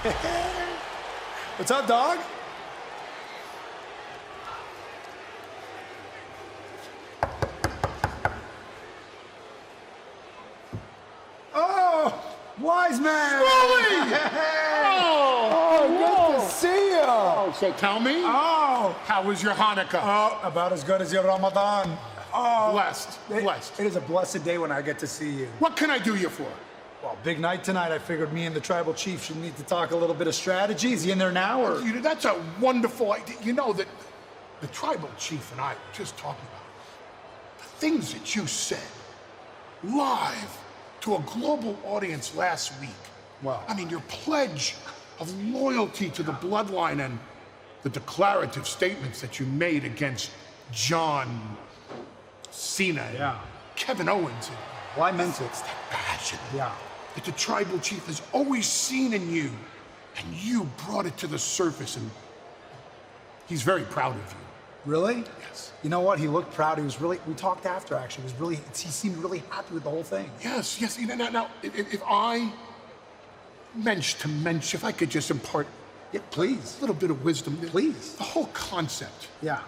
What's up, dog? Oh, wise man! Oh, Good to see you. oh, so tell me, Oh, how was your Hanukkah? about as good as your Ramadan. Oh, Blessed, blessed. It is a blessed day when I get to see you. What can I do you for? Well, big night tonight. I figured me and the tribal chief should need to talk a little bit of strategy. Is he in there now, or? You know, that's a wonderful idea. You know that the tribal chief and I were just talking about the things that you said live to a global audience last week. Wow. I mean, your pledge of loyalty to the bloodline and the declarative statements that you made against John Cena and Yeah. Kevin Owens. Well, I meant it. It's that passion Yeah. that the tribal chief has always seen in you, and you brought it to the surface, and he's very proud of you. Really? Yes. You know what? He looked proud. He was really. We talked after. Actually, he seemed really happy with the whole thing. Yes, yes. You know, now, if I if I could just impart Yeah, please. a little bit of wisdom. Please. The whole concept Yeah.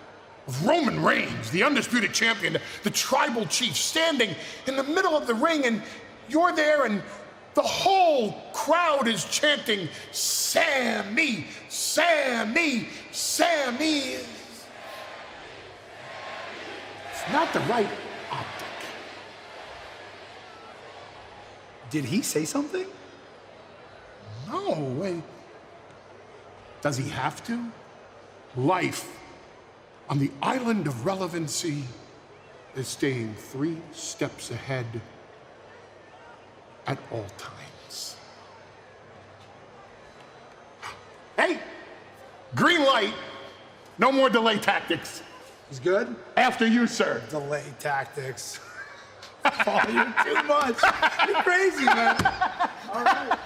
of Roman Reigns, the undisputed champion, the tribal chief, standing in the middle of the ring, and you're there, and the whole crowd is chanting, Sammy, Sammy, Sammy. It's not the right optic. Did he say something? No, wait. Does he have to? Life on the island of relevancy is staying 3 steps ahead at all times. Hey, green light. No more delay tactics. He's good. After you, sir. Delay tactics. Oh, you're too much. You're crazy, man. All right.